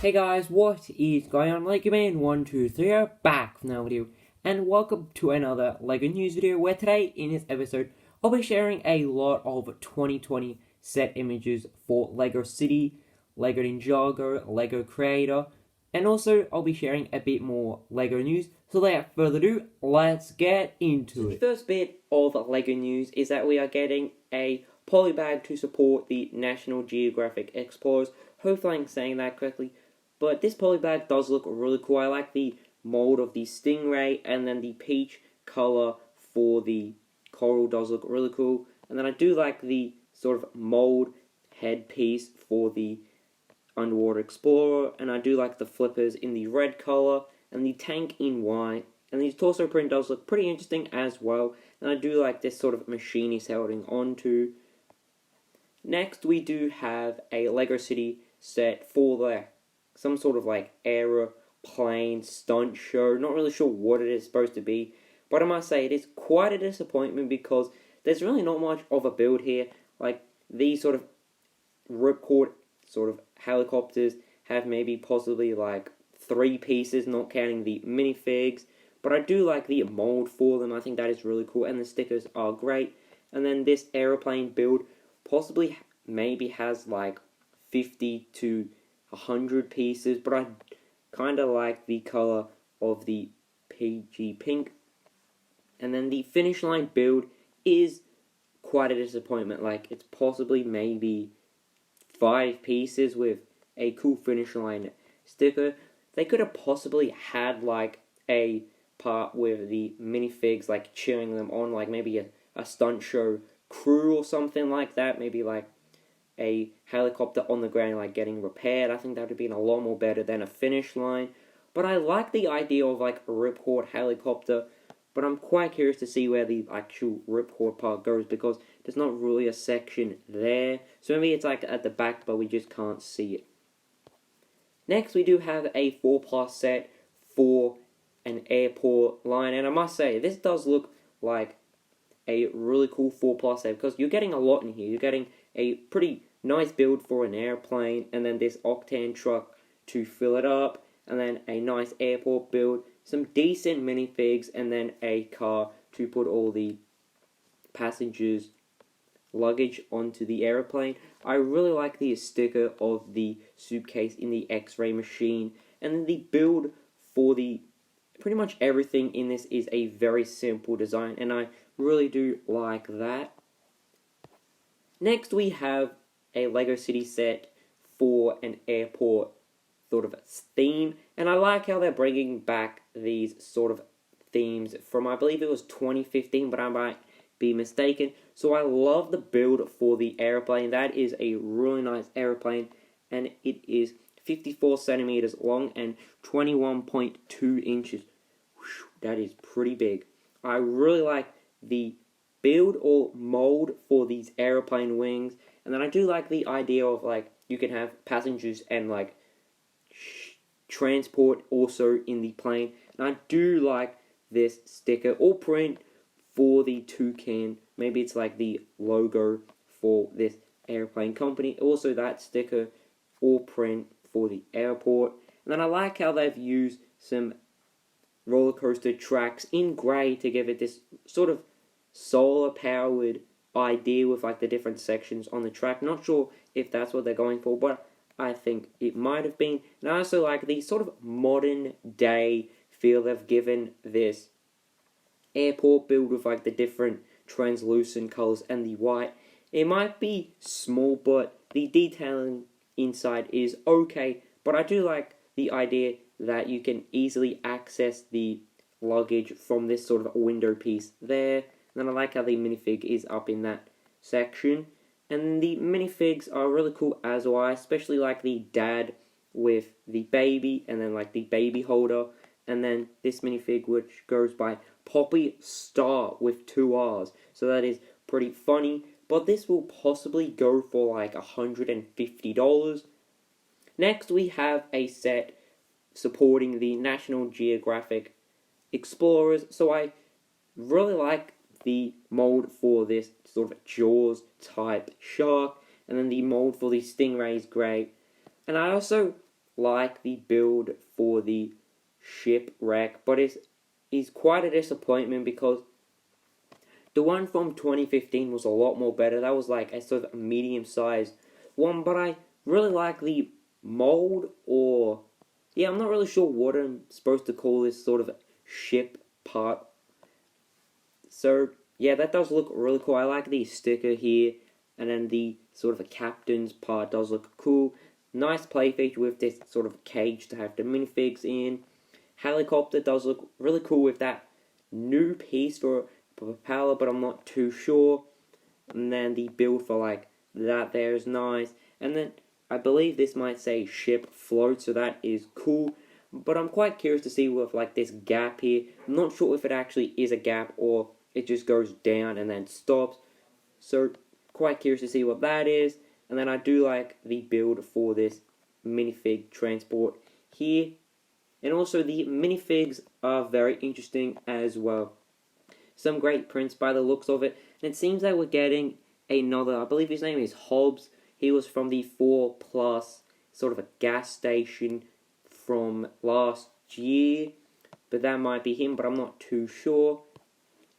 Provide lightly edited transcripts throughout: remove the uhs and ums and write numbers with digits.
Hey guys, what is going on? Lego Man 123 are back with another video, and welcome to another Lego news video where today in this episode I'll be sharing a lot of 2020 set images for Lego City, Lego Ninjago, Lego Creator, and also I'll be sharing a bit more Lego news. So without further ado, let's get into it. The first bit of Lego news is that we are getting a polybag to support the National Geographic Explorers. Hopefully I'm saying that correctly. But this polybag does look really cool. I like the mold of the stingray, and then the peach color for the coral does look really cool. And then I do like the sort of mold headpiece for the underwater explorer, and I do like the flippers in the red color and the tank in white. And the torso print does look pretty interesting as well. And I do like this sort of machine he's holding onto. Next, we do have a Lego City set for the some sort of like aeroplane stunt show. Not really sure what it is supposed to be, but I must say it is quite a disappointment because there's really not much of a build here. Like these sort of ripcord sort of helicopters have maybe possibly like 3 pieces, not counting the minifigs. But I do like the mold for them. I think that is really cool, and the stickers are great. And then this aeroplane build possibly maybe has like 50 to 100 pieces, but I kind of like the color of the PG pink. And then the finish line build is quite a disappointment. Like it's possibly maybe 5 pieces with a cool finish line sticker. They could have possibly had like a part with the minifigs like cheering them on, like maybe a stunt show crew or something like that. Maybe like a helicopter on the ground like getting repaired. I think that would have been a lot more better than a finish line. But I like the idea of like a ripcord helicopter, but I'm quite curious to see where the actual ripcord part goes because there's not really a section there. So maybe it's like at the back, but we just can't see it. Next, we do have a 4+ set for an airport line, and I must say this does look like a really cool 4+ set because you're getting a lot in here. You're getting a pretty nice build for an airplane, and then this octane truck to fill it up, and then a nice airport build, some decent minifigs, and then a car to put all the passengers' luggage onto the airplane. I really like the sticker of the suitcase in the X-ray machine, and then the build for the pretty much everything in this is a very simple design, and I really do like that. Next, we have a Lego City set for an airport sort of theme, and I like how they're bringing back these sort of themes from, I believe it was 2015, but I might be mistaken. So I love the build for the airplane. That is a really nice airplane, and it is 54 centimeters long and 21.2 inches. Whew, that is pretty big. I really like the build or mold for these airplane wings, and then I do like the idea of like you can have passengers and like transport also in the plane, and I do like this sticker or print for the toucan. Maybe it's like the logo for this airplane company. Also that sticker or print for the airport, and then I like how they've used some roller coaster tracks in grey to give it this sort of solar powered idea with like the different sections on the track. Not sure if that's what they're going for, but I think it might have been. And I also like the sort of modern day feel they've given this airport build with like the different translucent colors and the white. It might be small, but the detailing inside is okay. But I do like the idea that you can easily access the luggage from this sort of window piece there. And I like how the minifig is up in that section. And the minifigs are really cool as well. I especially like the dad with the baby, and then like the baby holder. And then this minifig which goes by Poppy Star with 2 R's. So that is pretty funny. But this will possibly go for like $150. Next we have a set supporting the National Geographic Explorers. So I really like the mold for this sort of Jaws type shark, and then the mold for the stingray is great. And I also like the build for the shipwreck, but is quite a disappointment because the one from 2015 was a lot more better. That was like a sort of medium-sized one, but I really like the mold, or yeah, I'm not really sure what I'm supposed to call this sort of ship part. So yeah, that does look really cool. I like the sticker here, and then the sort of a captain's part does look cool. Nice play feature with this sort of cage to have the minifigs in. Helicopter does look really cool with that new piece for propeller, but I'm not too sure. And then the build for like that there is nice. And then I believe this might say ship float, so that is cool. But I'm quite curious to see with like this gap here. I'm not sure if it actually is a gap or it just goes down and then stops. So quite curious to see what that is. And then I do like the build for this minifig transport here. And also the minifigs are very interesting as well. Some great prints by the looks of it. And it seems that we're getting another, I believe his name is Hobbs. He was from the 4 Plus sort of a gas station from last year. But that might be him, but I'm not too sure.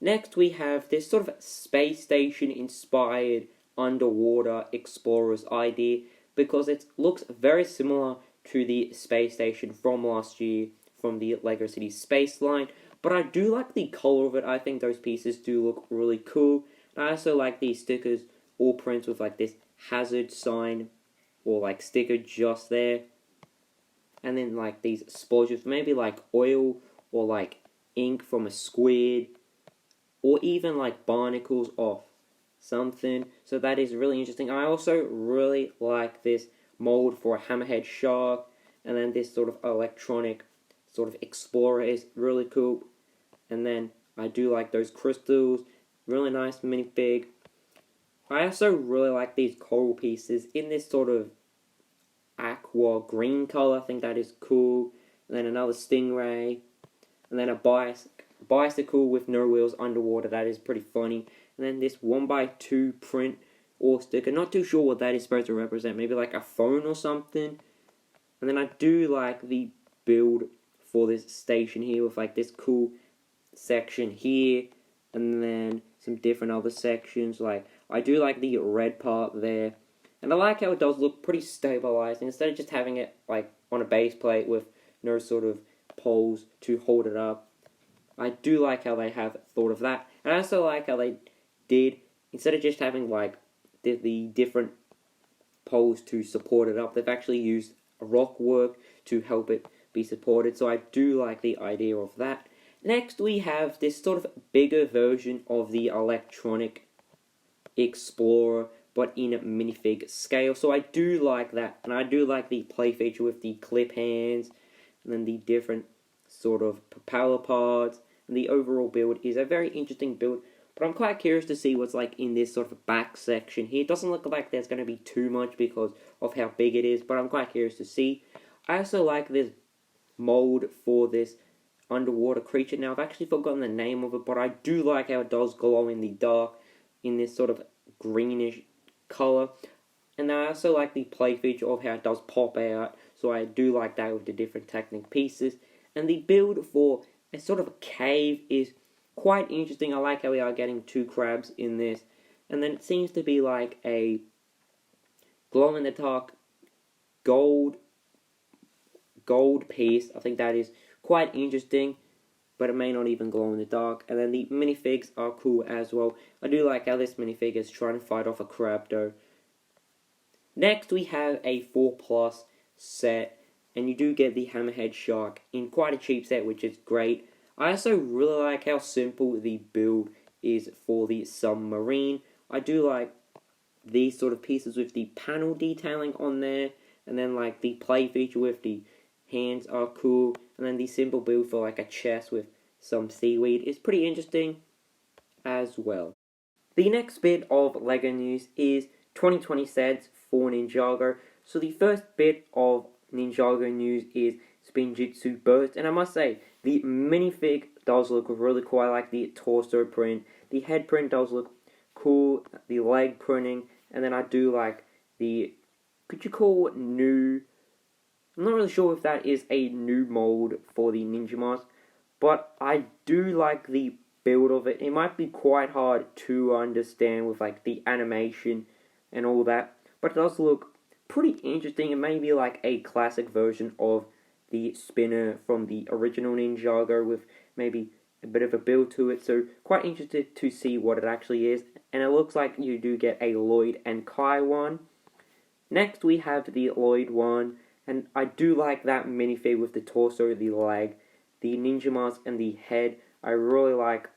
Next we have this sort of space station inspired underwater explorers idea, because it looks very similar to the space station from last year from the LEGO City Space line. But I do like the color of it. I think those pieces do look really cool. And I also like these stickers or prints with like this hazard sign or like sticker just there. And then like these splodges, maybe like oil or like ink from a squid, or even like barnacles off something. So that is really interesting. I also really like this mold for a hammerhead shark, and then this sort of electronic sort of explorer is really cool. And then I do like those crystals, really nice minifig. I also really like these coral pieces in this sort of aqua green color. I think that is cool. And then another stingray, and then a bicycle with no wheels underwater. That is pretty funny. And then this 1x2 print or sticker. Not too sure what that is supposed to represent. Maybe like a phone or something. And then I do like the build for this station here with like this cool section here, and then some different other sections. Like I do like the red part there, and I like how it does look pretty stabilized instead of just having it like on a base plate with no sort of poles to hold it up. I do like how they have thought of that, and I also like how they did, instead of just having like the different poles to support it up, they've actually used rock work to help it be supported. So I do like the idea of that. Next we have this sort of bigger version of the electronic explorer, but in a minifig scale. So I do like that, and I do like the play feature with the clip hands, and then the different sort of propeller parts, and the overall build is a very interesting build. But I'm quite curious to see what's like in this sort of back section here. It doesn't look like there's going to be too much because of how big it is, but I'm quite curious to see. I also like this mold for this underwater creature. Now I've actually forgotten the name of it, but I do like how it does glow in the dark in this sort of greenish color. And I also like the play feature of how it does pop out, so I do like that with the different Technic pieces. And the build for a sort of a cave is quite interesting. I like how we are getting 2 crabs in this, and then it seems to be like a glow in the dark gold piece. I think that is quite interesting, but it may not even glow in the dark. And then the minifigs are cool as well. I do like how this minifig is trying to fight off a crab though. Next we have a 4 Plus set, and you do get the hammerhead shark in quite a cheap set, which is great. I also really like how simple the build is for the submarine. I do like these sort of pieces with the panel detailing on there, and then like the play feature with the hands are cool, and then the simple build for like a chest with some seaweed is pretty interesting as well. The next bit of LEGO news is 2020 sets for Ninjago. So the first bit of Ninjago news is Spinjitzu Burst, and I must say, the minifig does look really cool. I like the torso print. The head print does look cool, the leg printing, and then I do like the, could you call it new I'm not really sure if that is a new mold for the Ninja Mask, but I do like the build of it. It might be quite hard to understand with like the animation and all that, but it does look pretty interesting. It may be like a classic version of the spinner from the original Ninjago with maybe a bit of a build to it, so quite interested to see what it actually is. And it looks like you do get a Lloyd and Kai one. Next we have the Lloyd one, and I do like that minifig with the torso, the leg, the ninja mask, and the head. I really like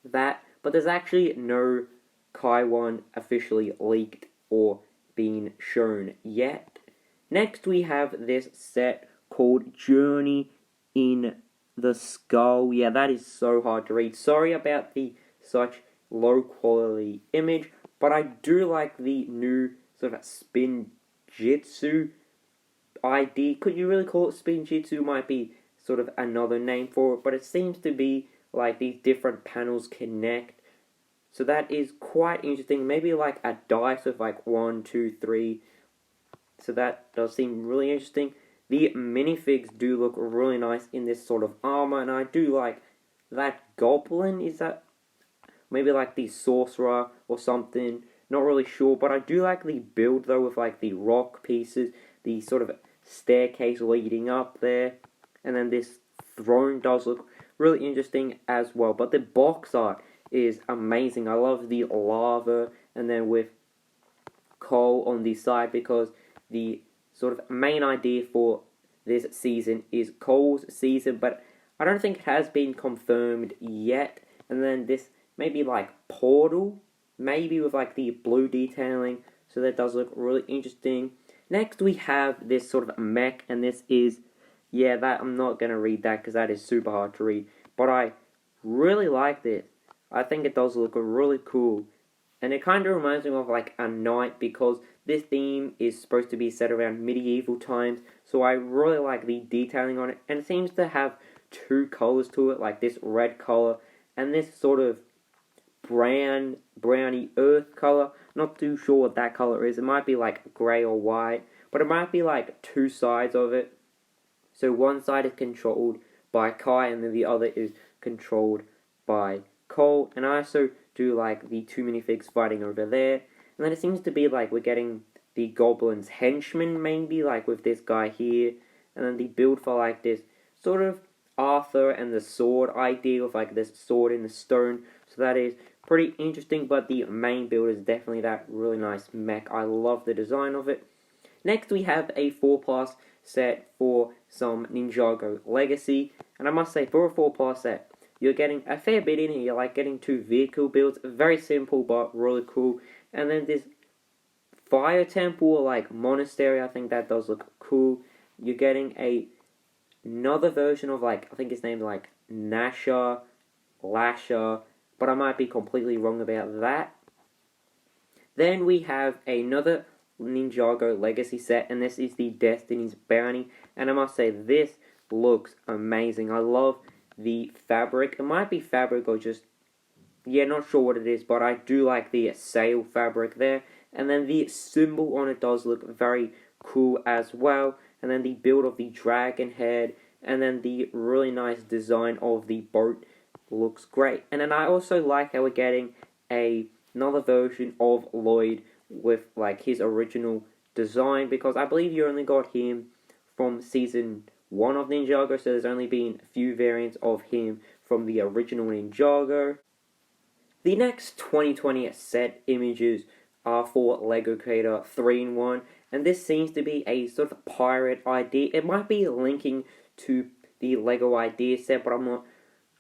that, but there's actually no Kai one officially leaked or being shown yet. Next we have this set called Journey in the Skull. Yeah, that is so hard to read. Sorry about the such low quality image, but I do like the new sort of Spinjitzu ID. Could you really call it Spinjitzu? Might be sort of another name for it, but it seems to be like these different panels connect. So that is quite interesting. Maybe like a dice with like 1, 2, 3. So that does seem really interesting. The minifigs do look really nice in this sort of armor, and I do like that goblin. Is that maybe like the sorcerer or something? Not really sure, but I do like the build though with like the rock pieces, the sort of staircase leading up there, and then this throne does look really interesting as well. But the box art is amazing. I love the lava, and then with coal on the side, because the sort of main idea for this season is Cole's season, but I don't think it has been confirmed yet. And then this maybe like portal, maybe with like the blue detailing, so that does look really interesting. Next we have this sort of mech, and this is, yeah, that I'm not going to read that because that is super hard to read, but I really like this. I think it does look really cool. And it kind of reminds me of like a knight, because this theme is supposed to be set around medieval times. So I really like the detailing on it. And it seems to have two colors to it, like this red color and this sort of browny earth color. Not too sure what that color is. It might be like grey or white, but it might be like two sides of it. So one side is controlled by Kai, and then the other is controlled by Cole. And I also do like the two minifigs fighting over there. And then it seems to be like we're getting the goblin's henchman, maybe, like with this guy here. And then the build for like this sort of Arthur and the sword idea with like this sword in the stone. So that is pretty interesting, but the main build is definitely that really nice mech. I love the design of it. Next we have a 4+ set for some Ninjago Legacy. And I must say, for a 4+ set, you're getting a fair bit in here. You're like getting 2 vehicle builds, very simple but really cool. And then this fire temple or like monastery, I think that does look cool. You're getting another version of like, I think it's named like Lasher, but I might be completely wrong about that. Then we have another Ninjago Legacy set, and this is the Destiny's Bounty. And I must say, this looks amazing. I love the fabric. It might be fabric or just, yeah, not sure what it is, but I do like the sail fabric there. And then the symbol on it does look very cool as well. And then the build of the dragon head, and then the really nice design of the boat looks great. And then I also like how we're getting another version of Lloyd with like his original design, because I believe you only got him from season 1 of Ninjago, so there's only been a few variants of him from the original Ninjago. The next 2020 set images are for LEGO Creator 3-in-1, and this seems to be a sort of pirate idea. It might be linking to the LEGO idea set, but I'm not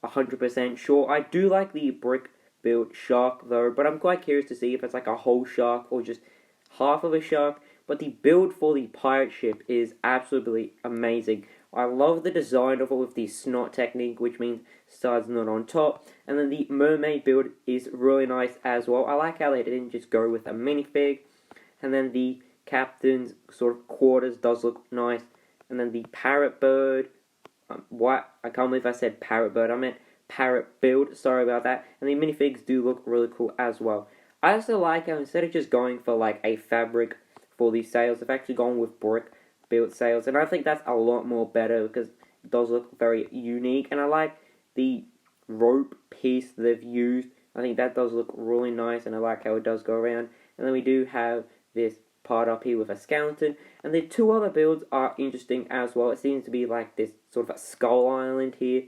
100% sure. I do like the brick built shark though, but I'm quite curious to see if it's like a whole shark or just half of a shark. But the build for the pirate ship is absolutely amazing. I love the design of it with the snot technique, which means sides not on top. And then the mermaid build is really nice as well. I like how they didn't just go with a minifig. And then the captain's sort of quarters does look nice. And then the parrot bird, what? I can't believe I said parrot bird. I meant parrot build. Sorry about that. And the minifigs do look really cool as well. I also like how instead of just going for like a fabric for these sails, they've actually gone with brick. build sails, and I think that's a lot more better because it does look very unique, and I like the rope piece they've used. I think that does look really nice, and I like how it does go around. And then we do have this part up here with a skeleton, and the two other builds are interesting as well. It seems to be like this sort of a skull island here.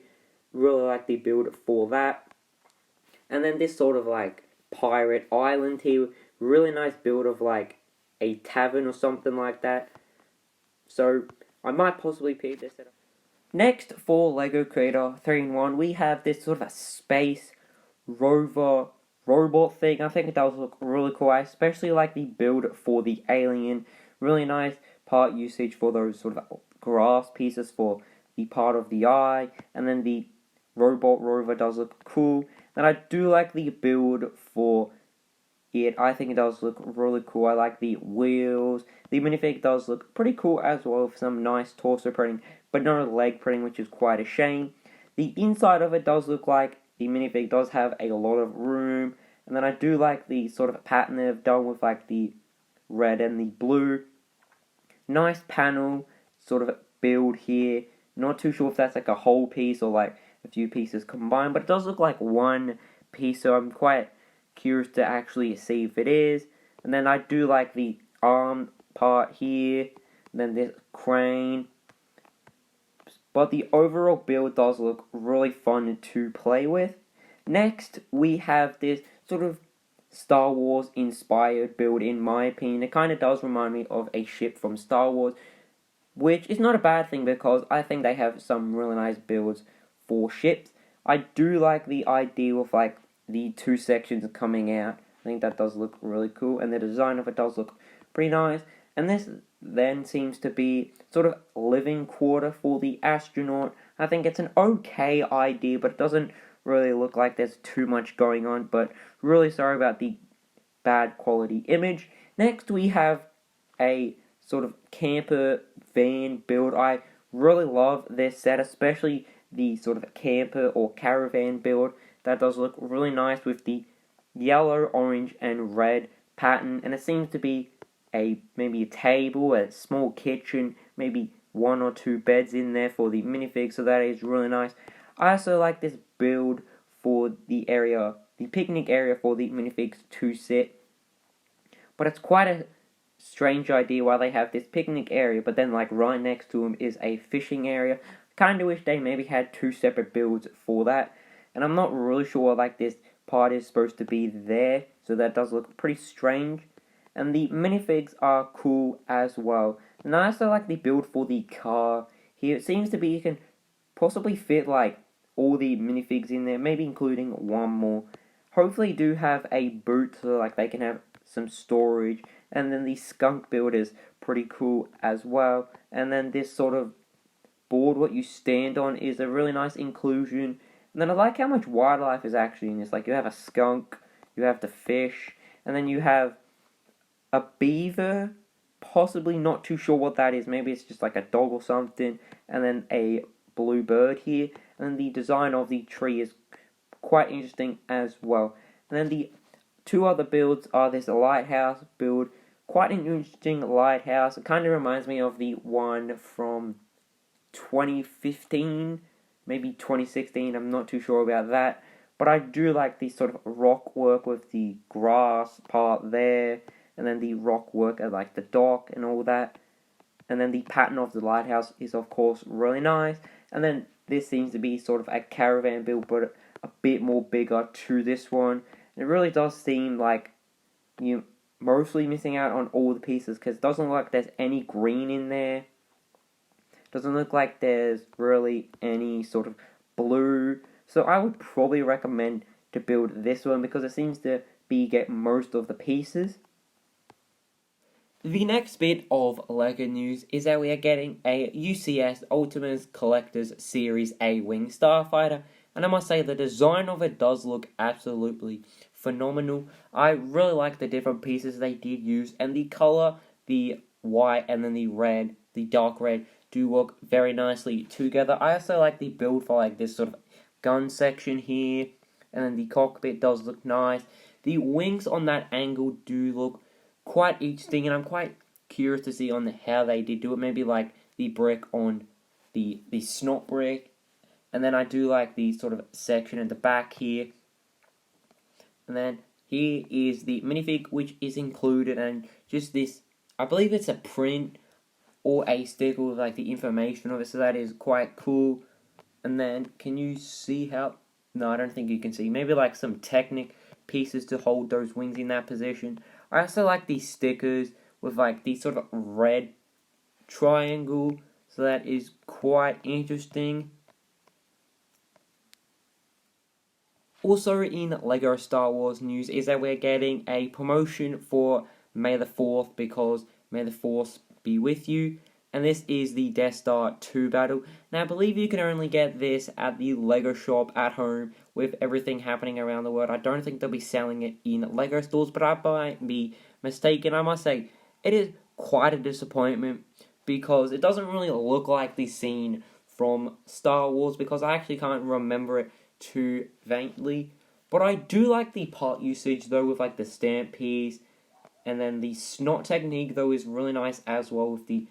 Really like the build for that. And then this sort of like pirate island here. Really nice build of like a tavern or something like that. So I might possibly pick this up. Next, for LEGO Creator 3-in-1, we have this sort of a space rover robot thing. I think it does look really cool. I especially like the build for the alien. Really nice part usage for those sort of grass pieces for the part of the eye. And then the robot rover does look cool. And I do like the build for it. I think it does look really cool. I like the wheels. The minifig does look pretty cool as well, with some nice torso printing, but no leg printing, which is quite a shame. The inside of it does look like the minifig does have a lot of room, and then I do like the sort of pattern they've done with like the red and the blue. Nice panel sort of build here. Not too sure if that's like a whole piece or like a few pieces combined, but it does look like one piece, so I'm quite curious to actually see if it is. And then I do like the arm part here, and then this crane. But the overall build does look really fun to play with. Next, we have this sort of Star Wars inspired build, in my opinion. It kind of does remind me of a ship from Star Wars, which is not a bad thing because I think they have some really nice builds for ships. I do like the idea of like the two sections coming out. I think that does look really cool, and the design of it does look pretty nice. And this then seems to be sort of living quarter for the astronaut. I think it's an okay idea, but it doesn't really look like there's too much going on. But really sorry about the bad quality image. Next we have a sort of camper van build. I really love this set, especially the sort of camper or caravan build. That does look really nice with the yellow, orange, and red pattern, and it seems to be maybe a table, a small kitchen, maybe one or two beds in there for the minifig, so that is really nice. I also like this build for the area, the picnic area for the minifigs to sit, but it's quite a strange idea why they have this picnic area, but then like right next to them is a fishing area. Kinda wish they maybe had two separate builds for that, and I'm not really sure like this part is supposed to be there, so that does look pretty strange. And the minifigs are cool as well. And I also like the build for the car here. It seems to be you can possibly fit like all the minifigs in there, maybe including one more. Hopefully do have a boot so like they can have some storage. And then the skunk build is pretty cool as well. And then this sort of board what you stand on is a really nice inclusion. And then I like how much wildlife is actually in this. Like you have a skunk, you have the fish, and then you have a beaver, possibly, not too sure what that is. Maybe it's just like a dog or something. And then a blue bird here. And then the design of the tree is quite interesting as well. And then the two other builds are this lighthouse build. Quite an interesting lighthouse. It kind of reminds me of the one from 2015, maybe 2016. I'm not too sure about that. But I do like the sort of rock work with the grass part there. And then the rock work at like the dock and all that. And then the pattern of the lighthouse is of course really nice. And then this seems to be sort of a caravan build, but a bit more bigger to this one. And it really does seem like you're mostly missing out on all the pieces, because it doesn't look like there's any green in there. Doesn't look like there's really any sort of blue. So I would probably recommend to build this one because it seems to be get most of the pieces. The next bit of LEGO news is that we are getting a UCS Ultimates Collector's Series A Wing Starfighter, and I must say the design of it does look absolutely phenomenal. I really like the different pieces they did use, and the colour, the white and then the red, the dark red, do work very nicely together. I also like the build for like this sort of gun section here, and then the cockpit does look nice. The wings on that angle do look quite interesting, and I'm quite curious to see on how they did do it. Maybe like the brick on the snot brick, and then I do like the sort of section at the back here, and then here is the minifig which is included, and just this, I believe it's a print or a sticker with like the information of it, so that is quite cool. And then can you see how? No, I don't think you can see. Maybe like some Technic pieces to hold those wings in that position. I also like these stickers with like these sort of red triangle, so that is quite interesting. Also in LEGO Star Wars news is that we're getting a promotion for May the 4th, because May the 4th be with you. And this is the Death Star 2 battle. Now I believe you can only get this at the LEGO shop at home with everything happening around the world. I don't think they'll be selling it in LEGO stores, but I might be mistaken. I must say, it is quite a disappointment because it doesn't really look like the scene from Star Wars, because I actually can't remember it too faintly. But I do like the part usage though, with like the stamp piece, and then the snot technique though is really nice as well, with the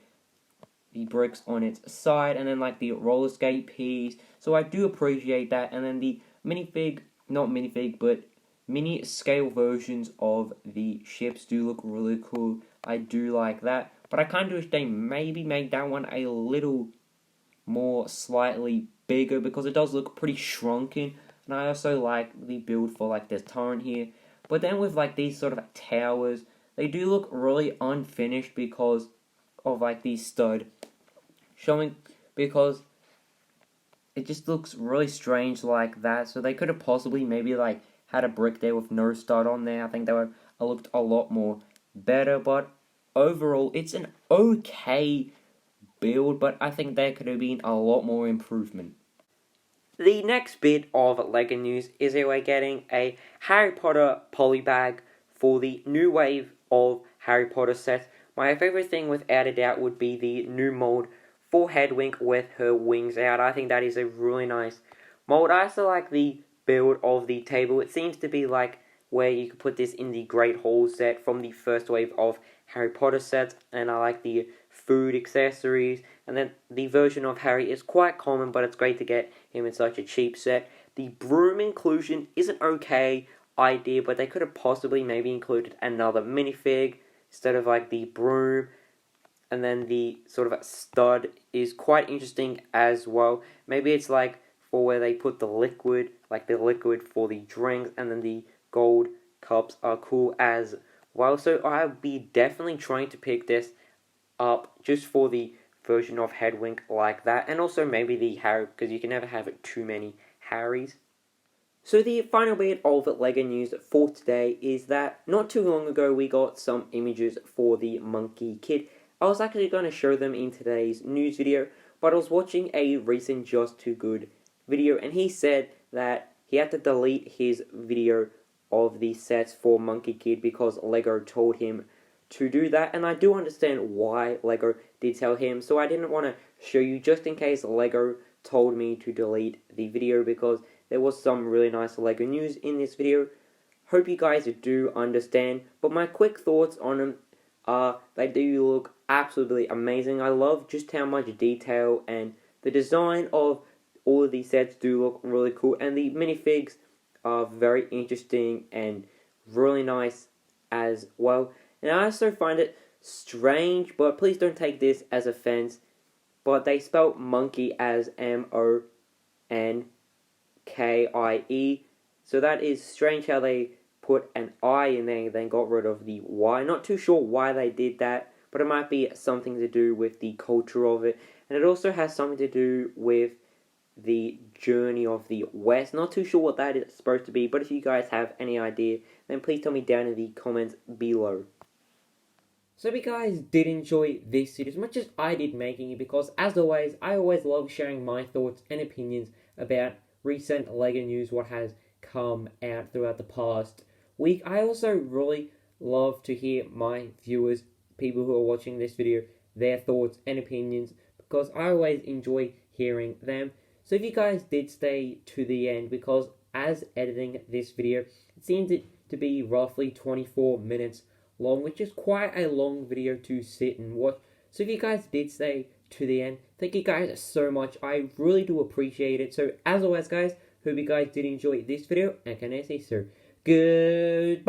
bricks on its side, and then like the roller skate piece. So I do appreciate that. And then the minifig, not minifig, but mini scale versions of the ships do look really cool. I do like that, but I kind of wish they maybe make that one a little more slightly bigger, because it does look pretty shrunken. And I also like the build for like this turret here, but then with like these sort of towers, they do look really unfinished because of like the stud showing, because it just looks really strange like that. So they could have possibly maybe like had a brick there with no stud on there. I think that would have looked a lot more better, but overall it's an okay build, but I think there could have been a lot more improvement. The next bit of LEGO news is that we're getting a Harry Potter polybag for the new wave of Harry Potter sets. My favourite thing without a doubt would be the new mold for Hedwig with her wings out. I think that is a really nice mold. I also like the build of the table. It seems to be like where you could put this in the Great Hall set from the first wave of Harry Potter sets, and I like the food accessories. And then the version of Harry is quite common, but it's great to get him in such a cheap set. The broom inclusion is an okay idea, but they could have possibly maybe included another minifig instead of like the broom. And then the sort of stud is quite interesting as well. Maybe it's like for where they put the liquid, like the liquid for the drinks, and then the gold cups are cool as well. So I'll be definitely trying to pick this up just for the version of Hedwig like that, and also maybe the Harry, because you can never have too many Harrys. So the final bit of LEGO news for today is that not too long ago we got some images for the Monkey Kid. I was actually going to show them in today's news video, but I was watching a recent Just Too Good video, and he said that he had to delete his video of the sets for Monkey Kid because LEGO told him to do that. And I do understand why LEGO did tell him, so I didn't want to show you just in case LEGO told me to delete the video, because there was some really nice LEGO news in this video. Hope you guys do understand, but my quick thoughts on them are they do look absolutely amazing. I love just how much detail and the design of all of these sets do look really cool, and the minifigs are very interesting and really nice as well. And I also find it strange, but please don't take this as offense, but they spelled monkey as M-O-N-K-I-E, so that is strange how they put an I in there and then got rid of the Y. Not too sure why they did that, but it might be something to do with the culture of it, and it also has something to do with the journey of the West. Not too sure what that is supposed to be, but if you guys have any idea, then please tell me down in the comments below. So if you guys did enjoy this video as much as I did making it, because as always, I always love sharing my thoughts and opinions about recent LEGO news, what has come out throughout the past week. I also really love to hear my viewers, people who are watching this video, their thoughts and opinions, because I always enjoy hearing them. So if you guys did stay to the end, because as editing this video, it seems to be roughly 24 minutes long, which is quite a long video to sit and watch. So if you guys did stay to the end, thank you guys so much. I really do appreciate it. So as always, guys, hope you guys did enjoy this video, and can I say so? Goodbye!